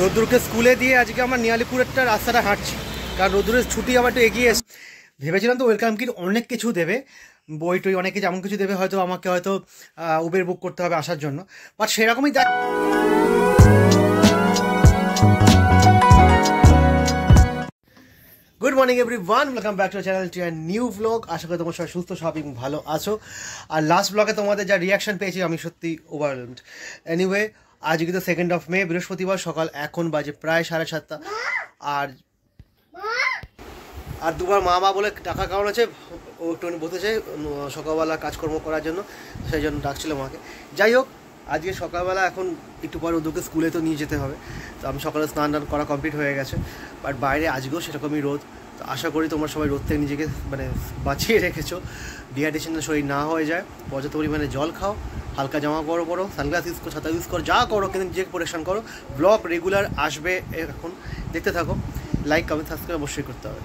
রোদ্দুরকে স্কুলে দিয়ে আজকে আমরা নিয়ালিপুরেরটা রাস্তাটা হাঁটছি, কারণ রোদ্দুরের ছুটি আমার একটু এগিয়ে এসে ভেবেছিলাম তো ওয়েলকাম কিট অনেক কিছু দেবে, বই টই অনেকে যেমন কিছু দেবে, হয়তো আমাকে হয়তো উবের বুক করতে হবে আসার জন্য, বাট সেরকমই good morning everyone, welcome back to channel to new blog. আশা করি তোমার সবাই সুস্থ স্বাভাবিক ভালো আছো। আর লাস্ট ব্লগে তোমাদের যা রিয়াকশন পেয়েছি আমি সত্যি ওভারওয়েলমড। এনিওয়ে, আজকে তো 2nd of May, বৃহস্পতিবার, সকাল এখন বাজে প্রায় 7:30। আর দুবার মা বলে টাকা কারণ আছে, ও একটু বসেছে সকালবেলা কাজকর্ম করার জন্য, সেই জন্য ডাকছিল মাকে। যাই হোক, আজকে সকালবেলা এখন একটু পরে ওদেরকে স্কুলে তো নিয়ে যেতে হবে, তো আমি সকালে স্নান টান করা কমপ্লিট হয়ে গেছে। বাট বাইরে আজকেও সেরকমই রোদ, তো আশা করি তোমরা সবাই রোদ থেকে নিজেকে বাঁচিয়ে রেখেছো, ডিহাইড্রেশনের শরীর না হয়ে যায়। পর্যাপ্ত পরিমাণে জল খাও, হালকা জামা পরো, সানগ্লাস ইউজ করো, ছাতা ইউজ করো, যা করো কিন্তু নিজেকে পরিশ্রম করো। ব্লগ রেগুলার আসবে, এখন দেখতে থাকো। লাইক কমেন্ট সাবস্ক্রাইব অবশ্যই করতে হবে।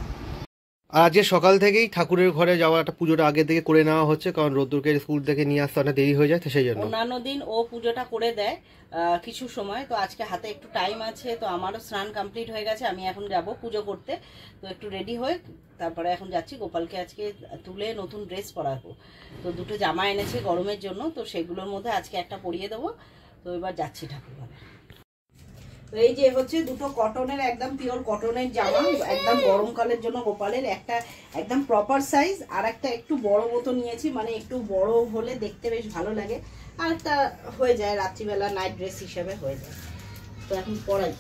আর আজকে সকাল থেকেই ঠাকুরের ঘরে যাওয়ার একটা পুজোটা আগে থেকে করে নেওয়া হচ্ছে, কারণ রোদ্দুরকে স্কুল থেকে নিয়ে আসতে অনেক দেরি হয়ে যায়, তো সেই জন্য। অন্যান্য দিন ও পুজোটা করে দেয় কিছু সময়, তো আজকে হাতে একটু টাইম আছে, তো আমারও স্নান কমপ্লিট হয়ে গেছে, আমি এখন যাব পুজো করতে। তো একটু রেডি হয়ে তারপরে এখন যাচ্ছি গোপালকে আজকে তুলে নতুন ড্রেস পরাবো। তো দুটো জামা এনেছে গরমের জন্য, তো সেগুলোর মধ্যে আজকে একটা পরিয়ে দেবো। তো এবার যাচ্ছি ঠাকুর ঘরে। তো এই যে হচ্ছে দুটো কটনের, একদম পিওর কটনের জামা, একদম গরমকালের জন্য গোপালের। একটা একদম প্রপার সাইজ, আর একটা একটু বড় মতো নিয়েছি, মানে একটু বড় হলে দেখতে বেশ ভালো লাগে, আর একটা হয়ে যায় রাত্রিবেলা নাইট ড্রেস হিসেবে হয়ে যায়। তো এখন পরাই।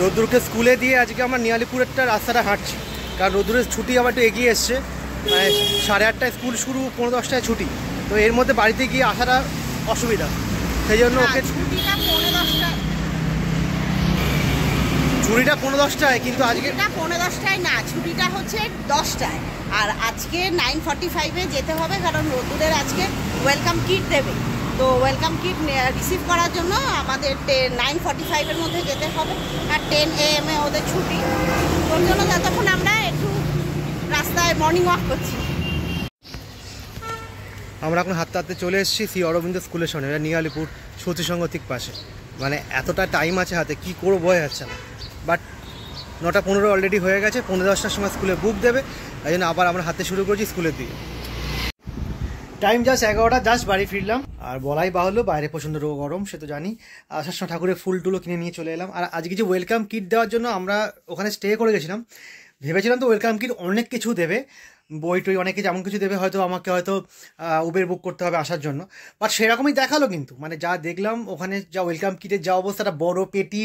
রোদ্দুরকে স্কুলে দিয়ে আজকে আমরা নিয়ালিপুরেরটা রাস্তাটা হাঁটছি, কারণ রোদ্দুরের ছুটি আমার একটু এগিয়ে এসছে, মানে 8:30টায় স্কুল শুরু, 9:10টায় ছুটি, তো এর মধ্যে বাড়িতে গিয়ে আসাটা অসুবিধা, সেই জন্য ওকে ছুটিটা 10:10টায়, কিন্তু আজকে 10:10টায় না, ছুটিটা হচ্ছে 10টায়। আর আজকে 9:45-এ যেতে হবে, কারণ রোদ্দুরের আজকে ওয়েলকাম কিট দেবে। তো ওয়েলকাম কিট রিসিভ করার জন্য আমাদের 9:45-এর মধ্যে যেতে হবে, আর 10 AM-এ ওদের ছুটি। ওর জন্য ততক্ষণ আমরা একটু রাস্তায় মর্নিং ওয়াক করছি। আমরা এখন হাঁটতে হাঁটতে চলে এসেছি শ্রী অরবিন্দ স্কুলের সামনে, নিয়ালিপুর সতীসঙ্গ ঠিক পাশে। মানে এতটা টাইম আছে হাতে, কি করবো বোঝা যাচ্ছে না। বাট 9:15 অলরেডি হয়ে গেছে, 9:45টার সময় স্কুলে বুক দেবে, তাই জন্য আবার আমরা হাতে শুরু করছি স্কুলের দিকে। টাইম জাস্ট 11টা, জাস্ট বাড়ি ফিরলাম। আর বলাই বাহুল্য, বাইরে প্রচণ্ড গরম, সে তো জানি। আসার সময় ঠাকুরের ফুল টুলো কিনে নিয়ে চলে এলাম। আর আজকে যে ওয়েলকাম কিট দেওয়ার জন্য আমরা ওখানে স্টে করে গেছিলাম, ভেবেছিলাম তো ওয়েলকাম কিট অনেক কিছু দেবে, বই টই অনেকে যেমন কিছু দেবে, হয়তো আমাকে হয়তো উবের বুক করতে হবে আসার জন্য, বাট সেরকমই দেখালো। কিন্তু মানে যা দেখলাম ওখানে, যা ওয়েলকাম কিটের যা অবস্থাটা, বড় পেটি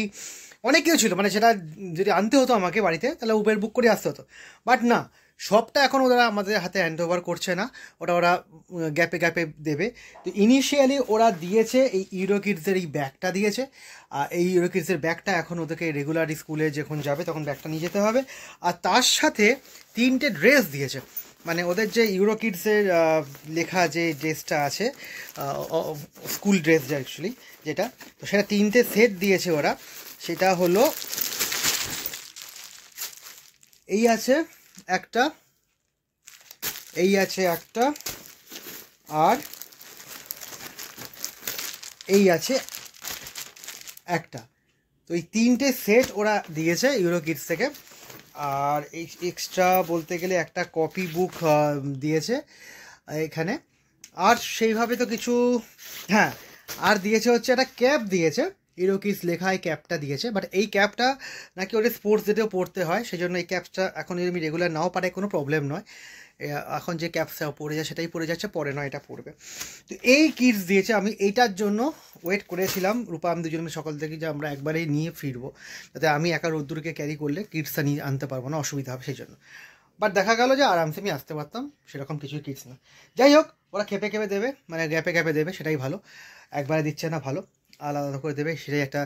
অনেক কিছু ছিল, মানে সেটা যদি আনতে হতো আমাকে বাড়িতে, তাহলে উবের বুক করে আসতে হতো। বাট না, সবটা এখন ওরা আমাদের হাতে হ্যান্ড ওভার করছে না, ওরা গ্যাপে গ্যাপে দেবে। তো ইনিশিয়ালি ওরা দিয়েছে এই ইউরো কিডসের এই ব্যাগটা দিয়েছে, এই ইউরো কিডসের ব্যাগটা এখন ওদেরকে রেগুলার স্কুলে যখন যাবে তখন ব্যাগটা নিয়ে যেতে হবে। আর তার সাথে 3টে ড্রেস দিয়েছে, মানে ওদের যে ইউরো কিডসের লেখা যে ড্রেসটা আছে, স্কুল ড্রেস অ্যাকচুয়ালি যেটা, তো সেটা 3টে সেট দিয়েছে ওরা। সেটা হলো এই আছে একটা, এই আছে একটা, আর এই আছে একটা। তো এই 3টে সেট ওরা দিয়েছে ইউরো কিডস থেকে। আর এই এক্সট্রা বলতে গেলে একটা কপি বুক দিয়েছে এখানে। আর সেইভাবে তো কিছু, হ্যাঁ, আর দিয়েছে হচ্ছে একটা ক্যাপ দিয়েছে, ইউরো কিডস লেখা এই ক্যাপটা দিয়েছে। বাট এই ক্যাপটা নাকি ওদের স্পোর্টস ডেতেও পড়তে হয়, সেই জন্য এই ক্যাপটা এখন যদি আমি রেগুলার নাও পারে কোনো প্রবলেম নয়। এখন যে ক্যাপটা পরে যায় সেটাই পরে যাচ্ছে, পরে নয় এটা পড়বে। তো এই কিডস দিয়েছে, আমি এইটার জন্য ওয়েট করেছিলাম রূপা আমি দুজনে সকাল থেকে, যে আমরা একবারেই নিয়ে ফিরবো, যাতে আমি একা রোদ্দুরকে ক্যারি করলে কিডসটা নিয়ে আনতে পারবো না, অসুবিধা হবে সেই জন্য। বাট দেখা গেল যে আরামসে আমি আসতে পারতাম, সেরকম কিছুই কিডস না। যাই হোক, ওরা খেপে খেপে দেবে, মানে গ্যাপে গ্যাপে দেবে, সেটাই ভালো। একবারে দিচ্ছে না, ভালো আলাদা করে দেবে, সেটাই একটা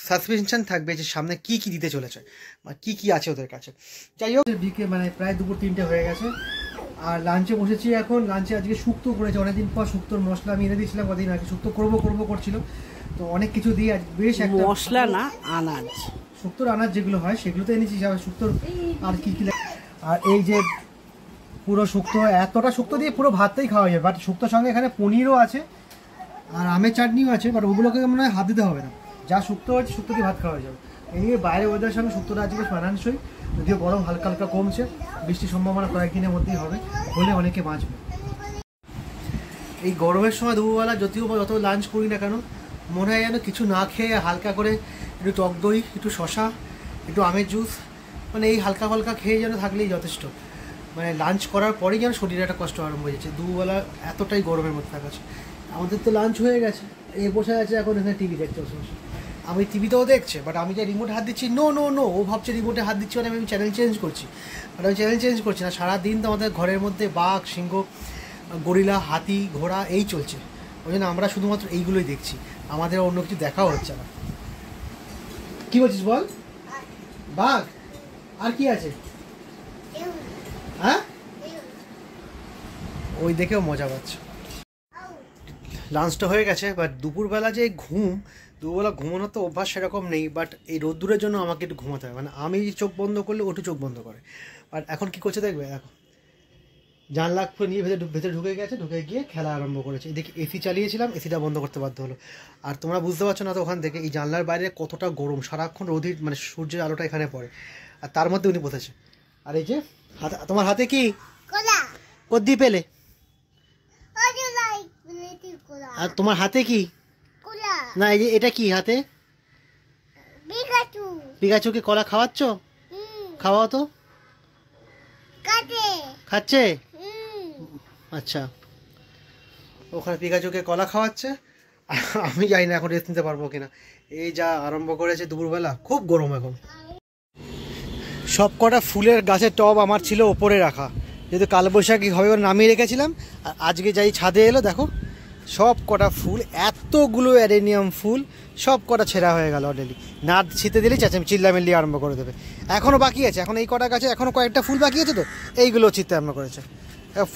সাসপেনশন থাকবে যে সামনে কি কি দিতে চলেছে বা কি কি আছে ওদের কাছে। যাই হোক, বিকে মানে প্রায় 2-3টে হয়ে গেছে। আর লাঞ্চে বসেছি এখন। লাঞ্চে আজকে শুক্তো করেছে, অনেকদিন পর শুক্তোর মশলা আমি এনে দিয়েছিলাম কদিন আগে, শুক্তো করবো করছিল, তো অনেক কিছু দিয়ে বেশ একটা মশলা না আনাজ, শুক্তো রান্নার যেগুলো হয় সেগুলো তো এনেছি, শুক্তোর আর কি কি আর এই যে পুরো শুক্তো, এতটা শুক্তো দিয়ে পুরো ভাতটাই খাওয়া যায়। বাট শুক্তোর সঙ্গে এখানে পনিরও আছে আর আমের চাটনিও আছে, বাট ওগুলোকে মনে হয় হাত দিতে হবে না, যা শুক্তো আছে শুক্তো দিয়ে ভাত খাওয়া যাবে। এদিকে বাইরে ওয়েদারের সঙ্গে শুক্তোটা আজকে বেশ মানানসই, যদিও গরম হালকা হালকা কমছে, বৃষ্টির সম্ভাবনা কয়েকদিনের মধ্যেই হবে, হলে অনেকে বাঁচবে। এই গরমের সময় দুপুরবেলা যত লাঞ্চ করি না কেন, মনে হয় যেন কিছু না খেয়ে হালকা করে একটু টক দই, একটু শশা, একটু আমের জুস, মানে এই হালকা হালকা খেয়ে যেন থাকলেই যথেষ্ট। মানে লাঞ্চ করার পরেই যেন শরীরে একটা কষ্ট আরম্ভ হয়ে যাচ্ছে, দুবেলা এতটাই গরমের মধ্যে থাকাচ্ছে। আমাদের তো লাঞ্চ হয়ে গেছে, এই বসে আছে এখন এখানে টিভি দেখতে বসে বসে। আমি টিভিতেও দেখছে, বাট আমি যে রিমোটে হাত দিচ্ছি, নো নো নো, ও ভাবছে রিমোটে হাত দিচ্ছি মানে আমি চ্যানেল চেঞ্জ করছি, বাট আমি চ্যানেল চেঞ্জ করছি না। সারাদিন তো আমাদের ঘরের মধ্যে বাঘ, সিংহ, গরিলা, হাতি, ঘোড়া এই চলছে, ওই জন্য আমরা শুধুমাত্র এইগুলোই দেখছি, আমাদের অন্য কিছু দেখাও হচ্ছে না। কি বলছিস বল? বাঘ আর কি আছে? হ্যাঁ, ওই দেখেও মজা পাচ্ছে। লাঞ্চটা হয়ে গেছে, বাট দুপুরবেলা যে দুপুরবেলা ঘুমানোর তো অভ্যাস সেরকম নেই, বাট এই রোদ্দুরের জন্য আমাকে একটু ঘুমাতে হয়। মানে আমি চোখ বন্ধ করলে ওটু চোখ বন্ধ করে। বাট এখন কি করছে দেখবে, এখন জানলা নিয়ে ভেতরে ঢুকে গেছে, ঢুকে গিয়ে খেলা আরম্ভ করেছে। এদিকে এসি চালিয়েছিলাম, এসিটা বন্ধ করতে বাধ্য হলো। আর তোমরা বুঝতে পারছো না তো ওখান থেকে এই জানলার বাইরে কতটা গরম, সারাক্ষণ রোদের মানে সূর্যের আলোটা এখানে পড়ে, আর তার মধ্যে উনি বসেছে। আর এই যে তোমার হাতে কি কদ্দি পেলে, আর তোমার হাতে কি? না এই যে এটা কি হাতে? পিকাচুকে কলা খাওয়াচ্ছ? খাওয়াও তো। খাচ্ছে? আচ্ছা, ওখানে পিকাচুকে কলা খাওয়াচ্ছে, আমি জানি না এখন রেস্ট নিতে পারবো কিনা। এই যা আরম্ভ করেছে দুপুরবেলা, খুব গরম এখন। সব কটা ফুলের গাছের টব আমার ছিল ওপরে রাখা, যেহেতু কালবৈশাখী হবে নামিয়ে রেখেছিলাম। আর আজকে যাই ছাদে এলো, দেখো সব কটা ফুল, এতগুলো অ্যাডেনিয়াম ফুল সব কটা ছেঁড়া হয়ে গেল অলরেডি। না ছিতে দিলেই চিল্লামিল্লি আরম্ভ করে দেবে। এখনও বাকি আছে, এখন এই কটা গাছে এখনও কয়েকটা ফুল বাকি আছে, তো এইগুলো ছিঁড়তে আরম্ভ করেছে,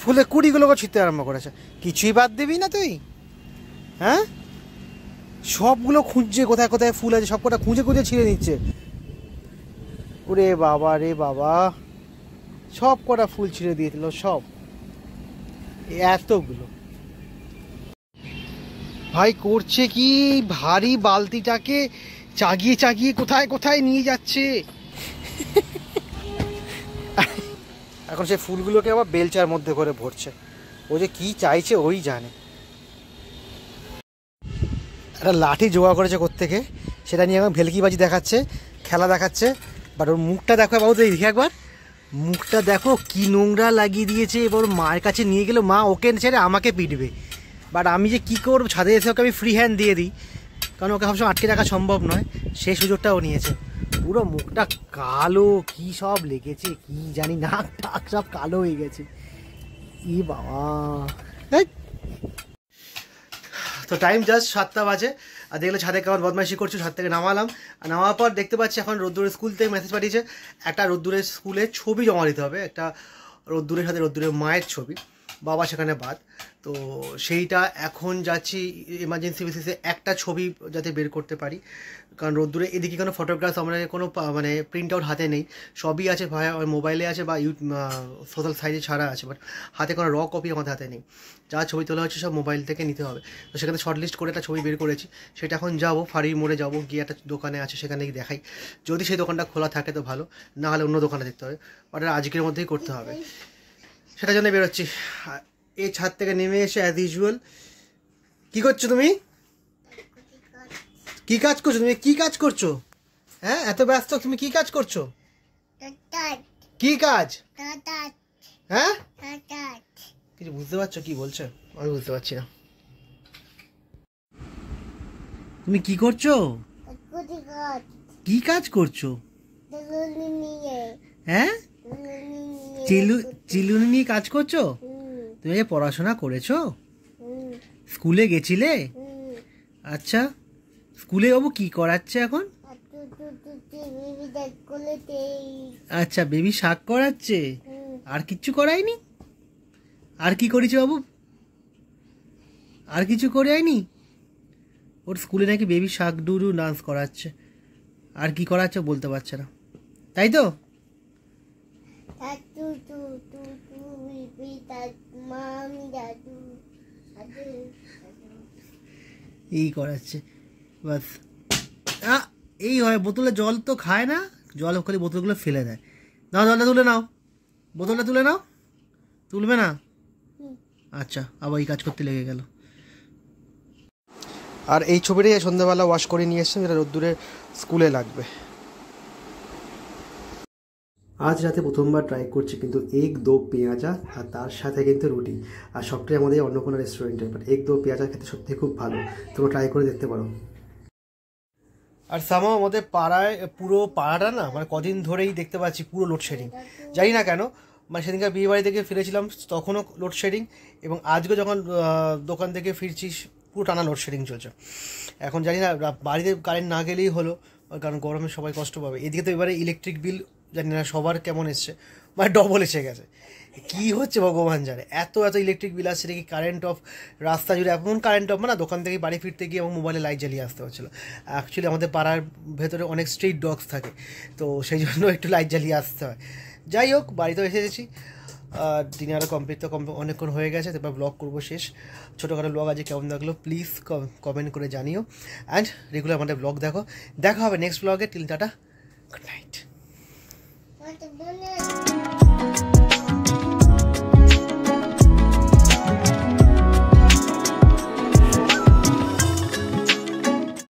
ফুলের কুড়িগুলোকে ছিঁড়তে আরম্ভ করেছে। কিছুই বাদ দিবি না তুই? হ্যাঁ, সবগুলো খুঁজছে কোথায় কোথায় ফুল আছে, সব কটা খুঁজে খুঁজে ছিঁড়ে নিচ্ছে। ওরে বাবা রে বাবা, সব কটা ফুল ছিঁড়ে দিয়ে দিল, সব এতগুলো। ভাই করছে কি, ভারী বালতিটাকে চাগিয়ে চাগিয়ে কোথায় কোথায় নিয়ে যাচ্ছে। এখন সেই ফুলগুলোকে আবার বেলচার মধ্যে করে ভরছে, ও যে কি চাইছে ওই জানে। একটা লাঠি জোগাড় করেছে কোত্থেকে, সেটা নিয়ে এখন ভেলকিবাজি দেখাচ্ছে, খেলা দেখাচ্ছে। বাট ওর মুখটা দেখো বাবু, তো দেখি একবার মুখটা দেখো কি নোংরা লাগিয়ে দিয়েছে। এবার মায়ের কাছে নিয়ে গেলে মা ওকে ছেড়ে আমাকে পিটবে। বাট আমি যে কী করবো, ছাদে এসে ওকে আমি ফ্রি হ্যান্ড দিয়ে দিই, কারণ ওকে সবসময় আটকে রাখা সম্ভব নয়, সেই সুযোগটাও নিয়েছে। পুরো মুখটা কালো, কি সব লেগেছে কি জানি, নাক টাক সব কালো হয়ে গেছে। ই বাবা, তো টাইম জাস্ট 7টা বাজে, আর দেখলে ছাদে কেমন বদমাইশি করছো। ছাদ থেকে নামালাম, আর নামার পর দেখতে পাচ্ছি এখন রোদ্দুরের স্কুল থেকে মেসেজ পাঠিয়েছে, একটা রোদ্দুরের স্কুলে ছবি জমা দিতে হবে, একটা রোদ্দুরের সাথে রোদ্দুরের মায়ের ছবি, বাবা সেখানে বাদ। তো সেইটা এখন যাচ্ছি এমার্জেন্সি বেসিসে একটা ছবি যাতে বের করতে পারি, কারণ রোদ্দুরে এদিকে কোনো ফটোগ্রাফস আমরা কোনো মানে প্রিন্ট আউট হাতে নেই, সবই আছে মোবাইলে আছে বা সোশ্যাল সাইটে ছাড়া আছে, বাট হাতে কোনো র কপি আমাদের হাতে নেই। যা ছবি তোলা হচ্ছে সব মোবাইল থেকে নিতে হবে। তো সেখানে শর্টলিস্ট করে একটা ছবি বের করেছি, সেটা এখন যাবো ফাঁড়ির মোড়ে যাবো, গিয়ে একটা দোকানে আছে সেখানে গিয়ে দেখাই, যদি সেই দোকানটা খোলা থাকে তো ভালো, না হলে অন্য দোকানে দেখতে হবে, বাট আজকের মধ্যেই করতে হবে, সেটার জন্য বেরোচ্ছি। এই ছাদ থেকে নেমে এসে অ্যাজ ইউজুয়াল, কী করছো তুমি? কি কাজ করছো তুমি? কি কাজ করছো? হ্যাঁ, এত ব্যস্ত তুমি, কি কাজ করছো? কি কাজ? হ্যাঁ, কিছু বুঝতে পারছো কি বলছো? আমি বুঝতে পারছি না। তুমি কি করছো? কি কাজ করছো? হ্যাঁ, চিলুনি নিয়ে কাজ করছো? তুমি পড়াশোনা করেছো? স্কুলে গেছিলে? আচ্ছা, স্কুলে বাবু কি করাচ্ছে এখন? আচ্ছা, বেবি শাক করাচ্ছে, আর কিচ্ছু করায়নি? আর কি করেছে বাবু? আর কিছু করায়নি? ওর স্কুলে নাকি বেবি শাক ডুডু ডান্স করাচ্ছে। আর কি করাচ্ছে বলতে পারছে না, তাই তো? এই করাচ্ছে বাস। এই হয়, বোতলে জল তো খায় না, জল খালি বোতলগুলো ফেলে দেয়। নাও জলটা তুলে নাও, বোতলটা তুলে নাও। তুলবে না? আচ্ছা, আবার এই কাজ করতে লেগে গেল। আর এই ছবিটাই সন্ধ্যাবেলা ওয়াশ করে নিয়ে এসেছেন, যেটা রোদ্দুরে স্কুলে লাগবে। আজ রাতে প্রথমবার ট্রাই করছি কিন্তু এগ দো পেঁয়াজা, আর তার সাথে কিন্তু রুটি। আর সবটাই আমাদের অন্য কোনো রেস্টুরেন্টে, বাট এগ দো পেঁয়াজা খেতে সত্যি খুব ভালো, তোমরা ট্রাই করে দেখতে পারো। আর সামাও আমাদের পাড়ায়, পুরো পাড়াটা না মানে কদিন ধরেই দেখতে পাচ্ছি পুরো লোডশেডিং, জানি না কেন। মানে সেদিনকার বিয়ে বাড়ি থেকে ফিরেছিলাম তখনও লোডশেডিং, এবং আজকে যখন দোকান থেকে ফিরছি পুরো টানা লোডশেডিং চলছে। এখন জানি না বাড়িতে কারেন্ট না গেলেই হলো, কারণ গরমে সবাই কষ্ট পাবে। এদিকে তো এবারে ইলেকট্রিক বিল জানি না সবার কেমন এসছে, মানে ডবল এসে গেছে। কী হচ্ছে ভগবান জানে, এত ইলেকট্রিক বিল আসছে নাকি। কারেন্ট অফ, রাস্তা জুড়ে এমন কারেন্ট অফ, না দোকান থেকে বাড়ি ফিরতে গিয়ে আমার মোবাইলে লাইট জ্বালিয়ে আসতে হচ্ছিলো। অ্যাকচুয়ালি আমাদের পাড়ার ভেতরে অনেক স্ট্রিট ডগস থাকে, তো সেই জন্য একটু লাইট জ্বালিয়ে আসতে হয়। যাই হোক, বাড়িতেও এসে গেছি, ডিনারও কমপ্লিট তো অনেকক্ষণ হয়ে গেছে। তারপর ব্লগ করবো শেষ। ছোটোখাটো ব্লগ আজকে কেমন লাগলো প্লিজ কমেন্ট করে জানিও, অ্যান্ড রেগুলার আমাদের ব্লগ দেখো। দেখা হবে নেক্সট ব্লগে। Till tata, good night.